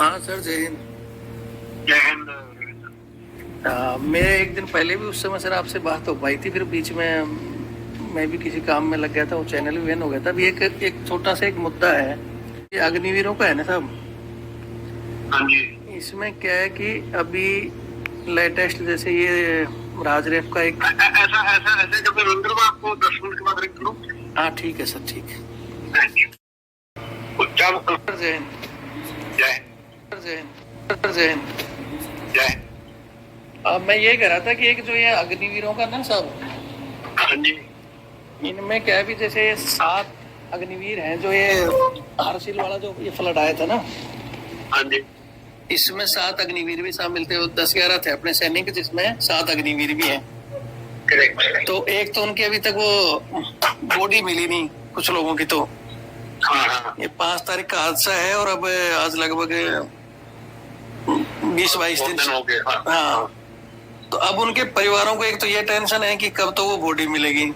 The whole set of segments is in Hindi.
हाँ सर, जय हिंद। जय हिंद। मेरे एक दिन पहले भी उस समय सर आपसे बात हो पाई थी, फिर बीच में मैं भी किसी काम में लग गया था, वो चैनल भी बैन हो गया था। अभी एक छोटा सा एक मुद्दा है, ये अग्निवीरों का है ना साहब। हाँ जी। इसमें क्या है कि अभी लेटेस्ट जैसे ये राजरेफ का एक ऐसा ऐसा ऐसे जब रविंद्र में आपको 10 मिनट के बाद रिंग करूं। हाँ ठीक है सर, ठीक है। जब जय हिंद। जय जय हिंद। जय हिंद। जय। अब मैं ये कह रहा था कि एक जो ये अग्निवीरों का ना साहब, हाँ जी। इनमें क्या है भी जैसे 7 अग्निवीर हैं जो ये हरसिल वाला जो ये फ्लड आया था ना, हाँ जी। इसमें 7 अग्निवीर भी शामिल थे। 10-11 थे अपने सैनिक, जिसमें 7 अग्निवीर भी हैं। करेक्ट। तो एक तो उनकी अभी तक वो बॉडी मिली नहीं कुछ लोगों की। तो हाँ हाँ। ये 5 तारीख का हादसा है और अब आज लगभग 20-22 दिन हो गए। हाँ। तो अब उनके परिवारों को एक तो ये टेंशन है कि कब तो वो बॉडी मिलेगी।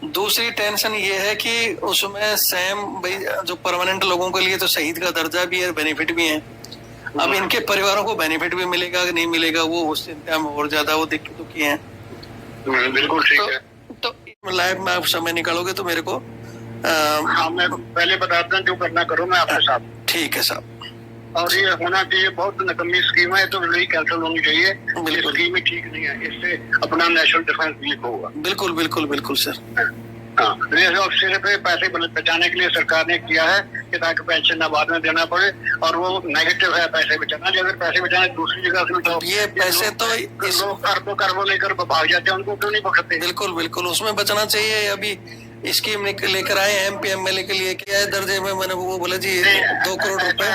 दूसरी टेंशन ये है कि उसमें सेम भाई जो परमानेंट लोगों के लिए तो शहीद का दर्जा भी है, बेनिफिट भी है। अब इनके परिवारों को बेनिफिट भी मिलेगा कि नहीं मिलेगा, वो उस चिंता में और ज्यादा वो दुखी हैं। बिल्कुल ठीक है। तो लाइव में आप समय निकालोगे तो मेरे को हाँ, मैं पहले बताता हूँ, जो करना करो मैं आपके साथ। ठीक है साहब। और ये होना चाहिए, बहुत नकम्मी स्कीम है, तो यही कैंसिल होनी चाहिए। ये बिल्कुल। स्कीम ही ठीक नहीं है, इससे अपना नेशनल डिफेंस वीक होगा। बिल्कुल बिल्कुल बिल्कुल सर। हाँ, सिर्फ पैसे बचाने के लिए सरकार ने किया है कि ताकि पेंशन ना बाद में देना पड़े, और वो नेगेटिव है पैसे बचाना। अगर पैसे बचाने दूसरी जगह से बचाओ, ये पैसे तो लोग अरबों लेकर भाग जाते हैं, उनको क्यों नहीं पकड़ते? बिल्कुल बिल्कुल उसमें बचना चाहिए। अभी स्कीम लेकर आए एमपी एमएलए के लिए, क्या है दर्जे में, मैंने वो बोला जी 2 करोड़ रुपए।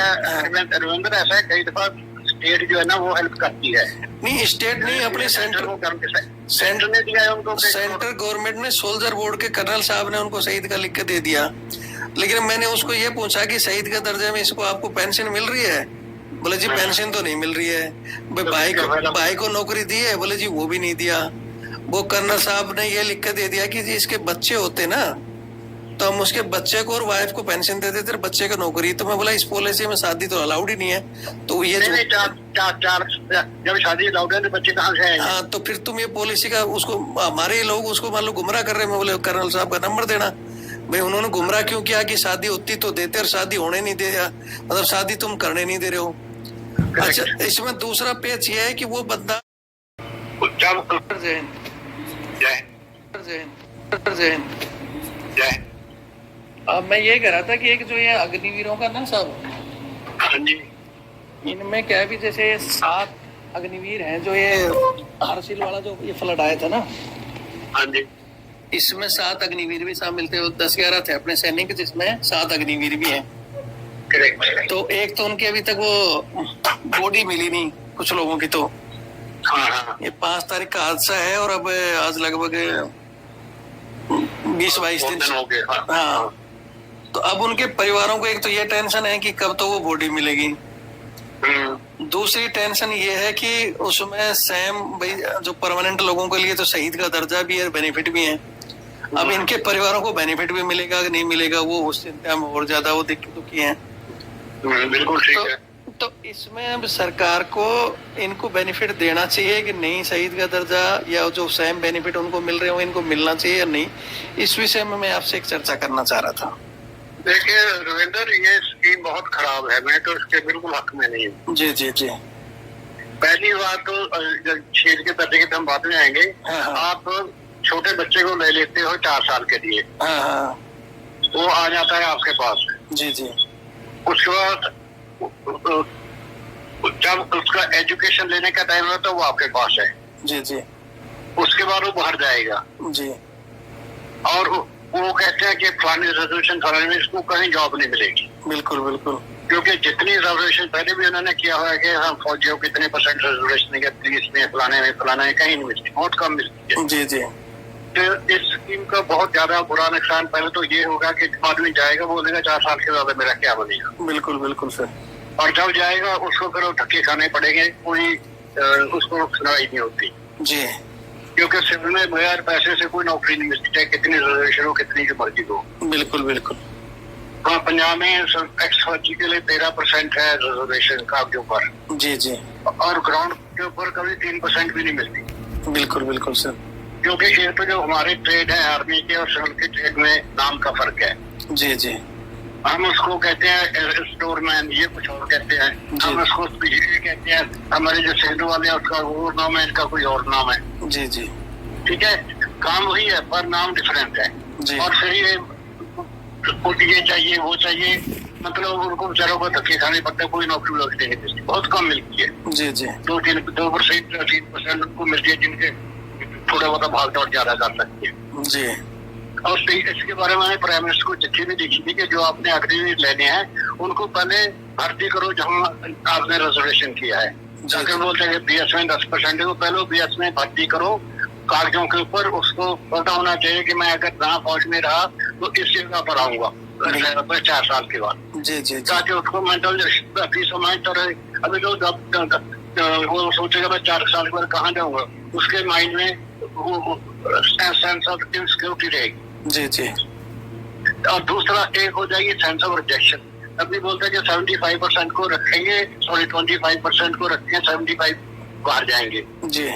रविंद्र, ऐसा है कई दफा स्टेट जो है ना वो हेल्प करती है। नहीं, स्टेट नहीं, अपने सेंटर ने दिया है उनको। सेंट्रल गवर्नमेंट ने सोल्जर बोर्ड के कर्नल साहब ने उनको शहीद का लिख के दे दिया। लेकिन मैंने उसको ये पूछा कि शहीद के दर्जे में इसको आपको पेंशन मिल रही है? बोले जी पेंशन तो नहीं मिल रही है। भाई को नौकरी दी है? बोले जी वो भी नहीं दिया। वो कर्नल साहब ने ये लिख के दे दिया कि जी इसके बच्चे होते ना तो हम उसके बच्चे को और वाइफ को पेंशन दे देते, बच्चे को नौकरी। तो मैं बोला इस पॉलिसी में शादी तो अलाउड ही नहीं है। तो ये नहीं, चार जब शादी अलाउड है तो बच्चे कहाँ से आएंगे? हाँ, तो फिर तुम ये पॉलिसी का उसको, हमारे लोग उसको मान लो गुमराह कर रहे हैं। मैं बोले कर्नल साहब का नंबर देना। भाई उन्होंने गुमराह क्यों किया कि शादी होती तो देते और शादी होने नहीं दे, मतलब शादी तुम करने नहीं दे रहे हो। अच्छा, इसमें दूसरा पेच ये है कि वो बंदा जय हिंद। जय जय हिंद। जय हिंद। जय। अब मैं ये कह रहा था कि एक जो ये अग्निवीरों का ना साहब, हाँ जी। इनमें क्या है भी जैसे 7 अग्निवीर हैं जो ये हरसिल वाला जो ये फ्लड आया था ना, हाँ जी। इसमें 7 अग्निवीर भी शामिल थे। 10-11 थे अपने सैनिक, जिसमें 7 अग्निवीर भी हैं। करेक्ट। तो एक तो उनकी अभी तक वो बॉडी मिली नहीं कुछ लोगों की। तो हाँ हाँ। ये 5 तारीख का हादसा है और अब आज लगभग 20-22 दिन हो गए। हाँ। तो अब उनके परिवारों को एक तो ये टेंशन है कि कब तो वो बॉडी मिलेगी। दूसरी टेंशन ये है कि उसमें सेम भाई जो परमानेंट लोगों के लिए तो शहीद का दर्जा भी है, बेनिफिट भी है। अब इनके परिवारों को बेनिफिट भी मिलेगा कि नहीं मिलेगा, वो उस चिंता में और ज्यादा वो दुखी हैं। बिल्कुल ठीक है। तो इसमें अब सरकार को इनको बेनिफिट देना चाहिए कि नहीं, शहीद का दर्जा या जो सेम बेनिफिट उनको मिल रहे हो इनको मिलना चाहिए या नहीं। इस विषय में मैं आपसे एक चर्चा करना चाह रहा था। देखिए रविंदर, ये स्कीम बहुत खराब है, मैं तो इसके बिल्कुल हक में नहीं हूँ। जी जी जी। पहली बात तो शहीद के दर्जे की हम बाद में आएंगे। आप छोटे बच्चे को ले लेते हो 4 साल के लिए, वो आ जाता है आपके पास। जी जी। उसके बाद जब उसका एजुकेशन लेने का टाइम होता है वो आपके पास है। जी जी। उसके बाद वो बाहर जाएगा जी। और वो कहते हैं कि फलानी रिजर्वेशन फलाने में इसको कहीं जॉब नहीं मिलेगी। बिल्कुल बिल्कुल। क्योंकि जितनी रिजर्वेशन पहले भी उन्होंने किया हुआ है कि हम फौजियों को कितने % रिजर्वेशन है, पुलिस में फलाने कहीं नहीं मिलती, बहुत कम मिलती है। जी जी। तो इस स्कीम का बहुत ज्यादा बुरा नुकसान पहले तो ये होगा कि आदमी जाएगा, बोलेगा 4 साल के बाद मेरा क्या बनेगा। बिल्कुल बिल्कुल सर। और जब जाएगा उसको फिर धक्के खाने पड़ेंगे, कोई उसको सुनाई नहीं होती। जी। क्योंकि सिविल में बगैर पैसे से कोई नौकरी नहीं मिलती, चाहे कितनी रिजर्वेशन हो, कितनी की मर्जी हो। बिल्कुल बिल्कुल। पंजाब में एक्स फौजी के लिए 13% है रिजर्वेशन का के ऊपर। जी जी। और ग्राउंड के ऊपर कभी 3% भी नहीं मिलती। बिल्कुल बिल्कुल सर। क्योंकि ये तो जो हमारे ट्रेड है आर्मी के और सिविल के ट्रेड में नाम का फर्क है। जी जी। हम उसको कहते हैं स्टोरमैन, ये कुछ और कहते हैं। हम उसको ये कहते हैं, हमारे जो सिंधु वाले हैं उसका वो नाम है, इनका कोई और नाम है। जी जी। ठीक है, काम वही है पर नाम डिफरेंट है। जी। और फिर ये ये चाहिए वो चाहिए, मतलब उनको बेचारों को धक्के खाने पड़ते, कोई नौकरी लगती नहीं, बहुत कम मिलती है। जी जी। 2% उनको मिलती है जिनके थोड़ा बहुत भाग दौड़ ज्यादा कर सकती है। जी। और इसके बारे में प्राइम मिनिस्टर को चिट्ठी भी लिखी थी कि जो आपने अग्रिम लेने हैं उनको पहले भर्ती करो जहाँ आपने रिजर्वेशन किया है। अगर बोलते हैं BS में 10% है तो पहले BS में भर्ती करो कागजों के ऊपर। उसको पता होना चाहिए कि मैं अगर ना फौज में रहा तो इस जगह पर आऊंगा 4 साल के बाद। जी जी। ताकि उसको मेंटल पीस ऑफ माइंड तो रहे। अभी जो वो सोचेगा मैं 4 साल के बाद कहाँ जाऊंगा, उसके माइंड में वो सेंस ऑफ इनसिक्योरिटी रहेगी। जी जी। और दूसरा एक हो जाएगी सेंस ऑफ रिजेक्शन। अभी बोलते हैं कि 75% को रखेंगे, 25% को रखेंगे, 75 बाहर जाएंगे। जी।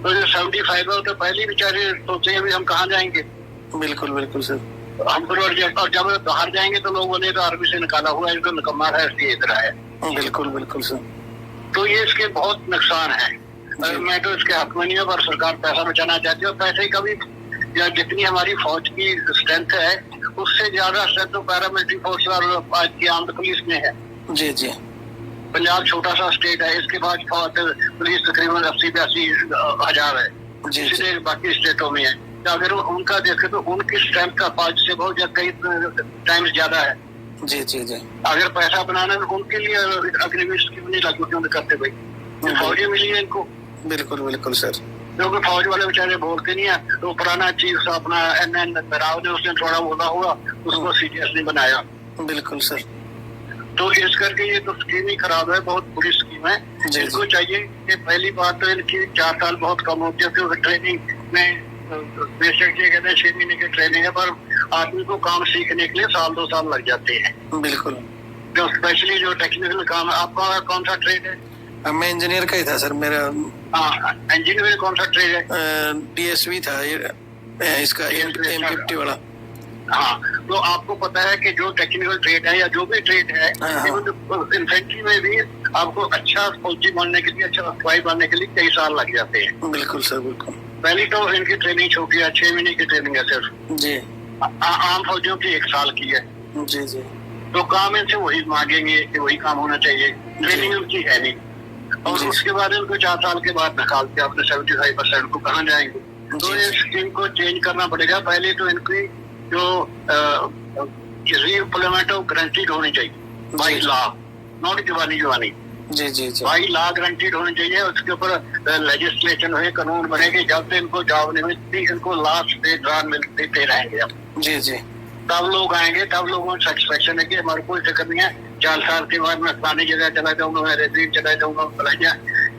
तो जो 75 है तो पहले बेचारे सोचेंगे भी हम कहाँ जाएंगे। बिल्कुल बिल्कुल सर। हम और जब बाहर जाएंगे तो लोग बोले तो आर्मी से निकाला हुआ है, इनको निकम्मा है इसलिए इधर आया। बिल्कुल बिल्कुल सर। तो ये इसके बहुत नुकसान है। मैं तो इसके हक में नहीं हूँ, पर सरकार पैसा बचाना चाहती है। पैसे कभी या जितनी हमारी फौज की स्ट्रेंथ है उससे ज्यादा स्ट्रेंथ तो पैरामिलिट्री फोर्स और आज की आर्म्ड पुलिस में है। जी जी। पंजाब छोटा सा स्टेट है, इसके बाद पुलिस तकरीबन 80-82 हजार है, इसलिए बाकी स्टेटों में है। तो अगर उनका देखे तो उनकी स्ट्रेंथ का फौज से बहुत कई टाइम्स ज्यादा है। जी जी जी। अगर पैसा बनाना है तो उनके लिए अग्रिम स्कीम नहीं लागू क्यों करते भाई, फौजी मिली है इनको। बिल्कुल बिल्कुल सर। क्योंकि फौज वाले बेचारे बोलते नहीं है, तो पुराना चीफ अपना NN राव ने उसने थोड़ा बोला हुआ, उसको सीरियस नहीं बनाया। बिल्कुल सर। तो इस करके ये तो स्कीम ही खराब है, बहुत बुरी स्कीम है। इनको चाहिए कि पहली बात तो इनकी 4 साल बहुत कम होती है, क्योंकि ट्रेनिंग में बेशक ये कहते हैं 6 महीने की ट्रेनिंग है, पर आदमी को काम सीखने के लिए 1-2 साल लग जाते हैं। बिल्कुल। जो स्पेशली जो टेक्निकल काम है, आपका कौन सा ट्रेड है? मैं इंजीनियर का ही था सर मेरा। हाँ, इंजीनियर कौन सा ट्रेड है? DSV था इसका M50 वाला। हाँ, तो आपको पता है कि जो टेक्निकल ट्रेड है या जो भी ट्रेड है, इन्फेंट्री में भी आपको अच्छा फौजी बनने के लिए, अच्छा सिपाही बनने के लिए कई साल लग जाते हैं। बिल्कुल सर बिल्कुल। पहली तो इनकी ट्रेनिंग छोटी है, 6 महीने की ट्रेनिंग है सिर्फ। जी। आम फौजियों की 1 साल की है। जी जी। तो काम इनसे वही मांगेंगे कि वही काम होना चाहिए, ट्रेनिंग उनकी है नहीं। और उसके बाद इनको 4 साल के बाद निकालते अपने 75% को कहाँ जाएंगे। तो इस स्कीम को चेंज करना पड़ेगा। पहले तो इनकी जो रीइम्प्लीमेंट गारंटीड होनी चाहिए बाई लॉ, नॉट जवानी। जी जी जी। बाई लॉ गारंटीड होनी चाहिए। उसके ऊपर लेजिस्लेशन है, कानून बनेगी। जब से इनको जॉब नहीं मिलती, इनको लास्ट डे ड्रान मिलते रहेंगे। जी जी। तब लोग आएंगे, तब लोगों को सेटिस्फेक्शन है कि हमारे कोई फिक्र नहीं है, 4 साल के बाद मैं फलानी जगह चला जाऊंगा, मैं रेजिडेंट चला जाऊंगा, फलाइया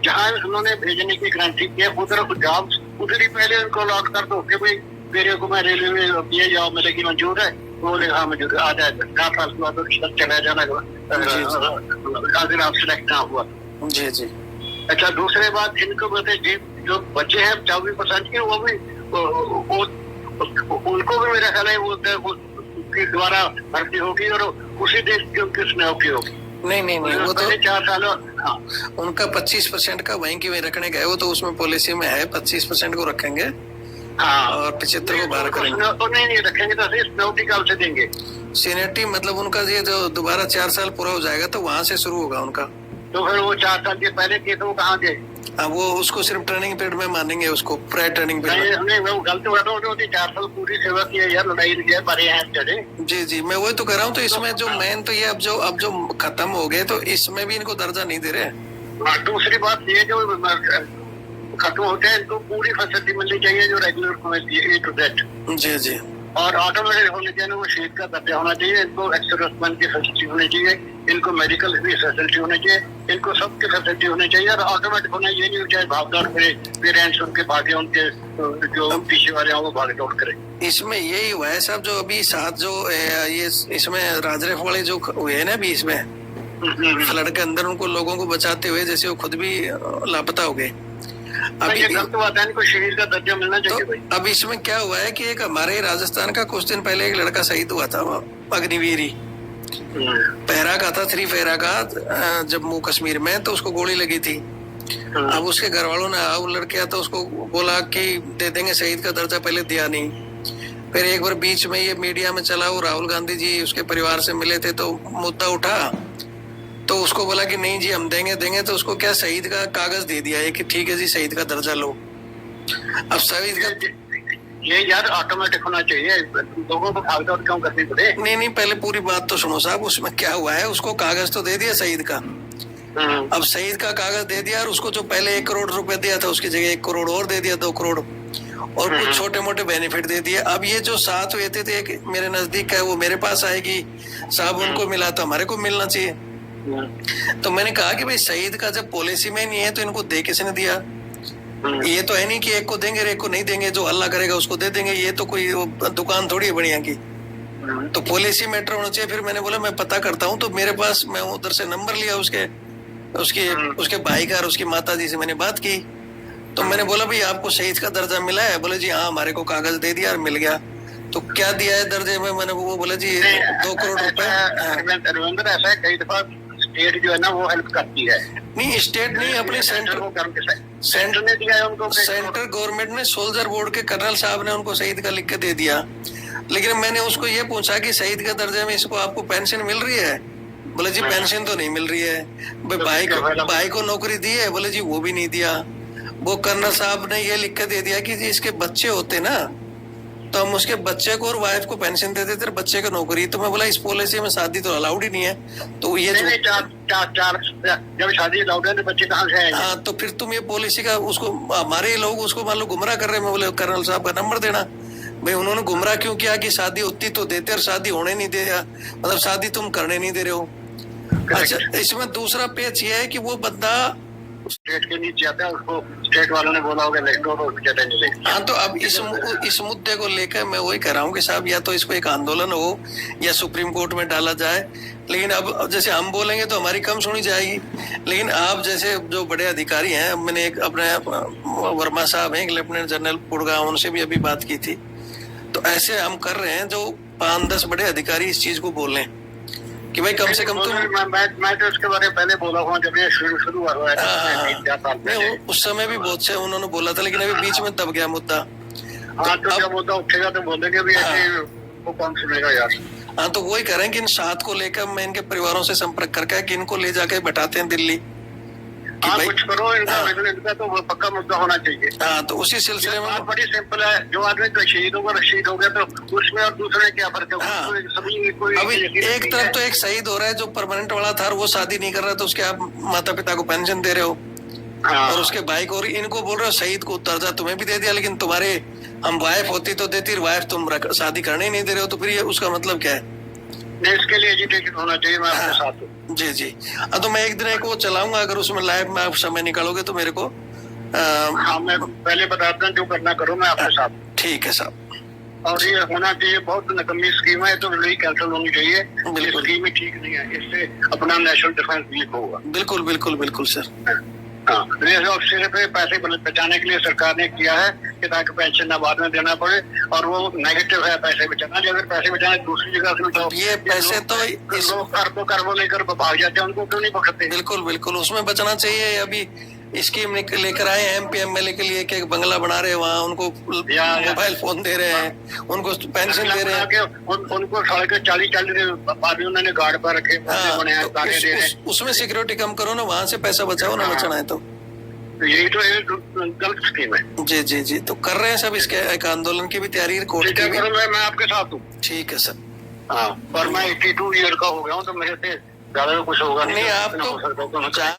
जहाँ उन्होंने भेजने की गारंटी की है उधर जॉब उधर ही पहले उनको लॉक कर दो कि भाई मेरे को मैं रेलवे में ये जॉब मिलेगी, मंजूर है। वो हाँ मंजूर आ जाए, 4 साल के बाद चला जाना अगर आप सिलेक्ट ना हुआ। जी जी। अच्छा, दूसरे बात इनको बोलते जो बच्चे हैं 24% के, वो भी उनको भी मेरा ख्याल है वो द्वारा भर्ती होगी और उसी देश की उनकी स्नातक होगी। नहीं वो तो 4 साल। हाँ, उनका 25% का वहीं की वहीं रखने गए, वो तो उसमें पॉलिसी में है 25% को रखेंगे। हाँ, और 75 को बाहर करेंगे। तो नहीं रखेंगे तो स्नातक कब से देंगे? सीनियरिटी मतलब उनका ये जो दोबारा 4 साल पूरा हो जाएगा तो वहाँ से शुरू होगा उनका। तो फिर वो 4 साल के पहले किए तो वो कहाँ गए? वो उसको सिर्फ ट्रेनिंग पीरियड में मानेंगे, उसको प्रायर ट्रेनिंग पीरियड। नहीं वो गलत हुआ तो 4 साल पूरी सेवा की है यार, लड़ाई किया बड़े हैं चले। जी जी, मैं वही तो कह रहा हूँ। तो इसमें जो मेन तो ये अब जो खत्म हो गए तो इसमें भी इनको दर्जा नहीं दे रहे। दूसरी बात ये जो खत्म होते हैं इनको पूरी फैसिलिटी मिलनी चाहिए जो रेगुलर को मिलती है A to Z। जी जी। और ऑटोमेटिक होने चाहिए, वो शहीद का दर्जा होना चाहिए, इनको एक्सर्विसमैन की फैसिलिटी होनी चाहिए, इनको मेडिकल की फैसिलिटी होनी चाहिए, इनको सबकी फैसिलिटी होनी चाहिए। और ऑटोमेटिक होना ये नहीं चाहे भागदौड़ करे, पेरेंट्स उनके भागे, उनके जो पीछे वाले हैं वो भाग दौड़ करे। इसमें यही हुआ है साहब, जो अभी साथ जो ये इसमें राजरेफ वाले जो हुए हैं ना अभी इसमें फ्लड के अंदर, उनको लोगों को बचाते हुए जैसे वो खुद भी लापता हो गए। अभी गलत बात है, इनको शहीद का दर्जा मिलना चाहिए भाई। अब इसमें क्या हुआ है कि एक हमारे राजस्थान का कुछ दिन पहले एक लड़का शहीद हुआ था, अग्निवीर, पैरा का था, 3 पैरा का, जम्मू कश्मीर में, तो उसको गोली लगी थी। अब उसके घर वालों ने वो लड़का तो उसको बोला कि दे देंगे शहीद का दर्जा, पहले दिया नहीं। फिर एक बार बीच में ये मीडिया में चला, वो राहुल गांधी जी उसके परिवार से मिले थे तो मुद्दा उठा, तो उसको बोला कि नहीं जी हम देंगे, तो उसको क्या शहीद का कागज दे दिया है कि ठीक है जी शहीद का दर्जा लो। अब शहीद का ये यार ऑटोमेटिक होना चाहिए, लोगों को भागदौड़ क्यों करनी पड़े। नहीं, पहले पूरी बात तो सुनो साहब, उसमें क्या हुआ है, उसको कागज तो दे दिया शहीद का। अब शहीद का कागज दे दिया और उसको जो पहले 1 करोड़ रुपए दिया था उसकी जगह 1 करोड़ और दे दिया, 2 करोड़, और कुछ छोटे मोटे बेनिफिट दे दिए। अब ये जो साथ हुए थे एक मेरे नजदीक है, वो मेरे पास आएगी, साहब उनको मिला तो हमारे को मिलना चाहिए। तो मैंने कहा कि भाई शहीद का जब पॉलिसी में नहीं है तो इनको दे किसने दिया? ये तो है नहीं कि एक को देंगे एक को नहीं देंगे, जो हल्ला करेगा उसको दे देंगे, ये तो कोई दुकान थोड़ी है बढ़िया की। तो पॉलिसी मैटर होना चाहिए। फिर मैंने बोला मैं पता करता हूँ, तो मेरे पास मैं उधर से नंबर लिया उसके भाई का और उसकी माता जी से मैंने बात की। तो मैंने बोला भाई आपको शहीद का दर्जा मिला है? बोले जी हाँ हमारे को कागज दे दिया और मिल गया। तो क्या दिया है दर्जे में? मैंने वो बोला जी 2 करोड़ रुपए। रविंद्र ऐसा है, कई दफा स्टेट जो है ना वो हेल्प करती है। नहीं स्टेट नहीं, अपने सेंटर ने दिया है उनको। सेंटर गवर्नमेंट ने सोल्जर बोर्ड के कर्नल साहब ने उनको शहीद का लिख के दे दिया। लेकिन मैंने उसको ये पूछा कि शहीद के दर्जे में इसको आपको पेंशन मिल रही है? बोले जी पेंशन तो नहीं मिल रही है। भाई को नौकरी दी है? बोले जी वो भी नहीं दिया। वो कर्नल साहब ने ये लिख के दे दिया कि जी इसके बच्चे होते ना तो हम उसके बच्चे को और वाइफ को पेंशन देते थे, बच्चे को नौकरी। तो मैं बोला इस पॉलिसी में शादी तो अलाउड ही नहीं है। तो ये चार जब शादी अलाउड है तो बच्चे कहाँ से आएंगे? हाँ तो फिर तुम ये पॉलिसी का उसको हमारे लोग उसको मान लो गुमराह कर रहे हैं। मैं बोले कर्नल साहब का नंबर देना। भाई उन्होंने गुमराह क्यों किया कि शादी होती तो देते और शादी होने नहीं दे, मतलब शादी तुम करने नहीं दे रहे हो। अच्छा इसमें दूसरा पेच ये है कि वो बंदा स्टेट के नीचे आता है, उसको स्टेट वालों ने बोला होगा लेट और ज्यादा नहीं लेगा। हाँ तो अब इस मुद्दे को लेकर मैं वही कह रहा हूँ कि साहब या तो इसको एक आंदोलन हो या सुप्रीम कोर्ट में डाला जाए। लेकिन अब जैसे हम बोलेंगे तो हमारी कम सुनी जाएगी। लेकिन आप जैसे जो बड़े अधिकारी हैं, मैंने एक अपने वर्मा साहब हैं लेफ्टिनेंट जनरल गुड़गांव, उनसे भी अभी बात की थी। तो ऐसे हम कर रहे हैं जो 5-10 बड़े अधिकारी इस चीज को बोल लें कि भाई कम से कम तुम। मैं तो उसके बारे में पहले बोला हूँ जब ये शुरू हुआ है। उस समय भी बहुत से उन्होंने बोला था, लेकिन अभी बीच में दब गया मुद्दा। हाँ तो जब मुद्दा उठेगा तो बोलेंगे भी ऐसे वो कौन सुनेगा यार। हाँ तो वही कह रहे हैं कि इन 7 को लेकर मैं इनके परिवारों से संपर्क करके कि इनको ले जाके बैठाते हैं दिल्ली। हाँ कुछ करो इनका तो पक्का मुद्दा होना चाहिए। हाँ तो उसी सिलसिले में बात बड़ी सिंपल है, जो आदमी तो शहीद हो गया तो उसमें और दूसरे क्या फर्क है? हाँ। अभी एक तरफ तो एक शहीद हो रहा है जो परमानेंट वाला था, वो शादी नहीं कर रहा, तो उसके आप माता पिता को पेंशन दे रहे हो। हाँ। और उसके भाई को इनको बोल रहे हो शहीद को दर्जा तुम्हें भी दे दिया, लेकिन तुम्हारे हम वाइफ होती तो देती, वाइफ तुम शादी करने ही नहीं दे रहे हो। तो फिर उसका मतलब क्या है? इसके लिए एजुकेशन होना चाहिए। मैं आपके साथ हूँ। जी तो मैं एक दिन एक वो चलाऊंगा, अगर उसमें लाइव में आप समय निकालोगे तो मेरे को हाँ मैं पहले बताता हूँ, जो करना करो मैं आपके साथ। ठीक है साहब। और ये होना चाहिए, बहुत नकम्मी स्कीम है तो यही कैंसिल होनी चाहिए। बिल्कुल स्कीम ही ठीक नहीं है, इससे अपना नेशनल डिफेंस वीक होगा। बिल्कुल सर। हाँ सिर्फ पैसे बचाने के लिए सरकार ने किया है कि ताकि पेंशन ना बाद में देना पड़े, और वो नेगेटिव है पैसे बचाना। अगर पैसे बचाने दूसरी जगह से तो ये पैसे तो खरबों लेकर भाग जाते हैं, उनको क्यों नहीं पकड़ते? बिल्कुल उसमें बचना चाहिए। अभी स्कीम लेकर आए हैं MP MLA के लिए कि बंगला बना रहे हैं, वहाँ उनको मोबाइल फोन दे रहे हैं, उनको पेंशन दे रहे हैं, उनको 40 बाद उन्होंने गार्ड पर रखे। उसमें सिक्योरिटी कम करो ना, वहाँ से पैसा बचाओ ना, बचाना है तो। यही तो गलत स्कीम है। जी तो कर रहे हैं सब। इसके एक आंदोलन की भी तैयारी कोर्ट की भी। मैं आपके साथ हूँ। ठीक है सर। हाँ पर मैं 82 ईयर का हो गया हूँ तो मेरे से ज्यादा कुछ होगा नहीं। आप तो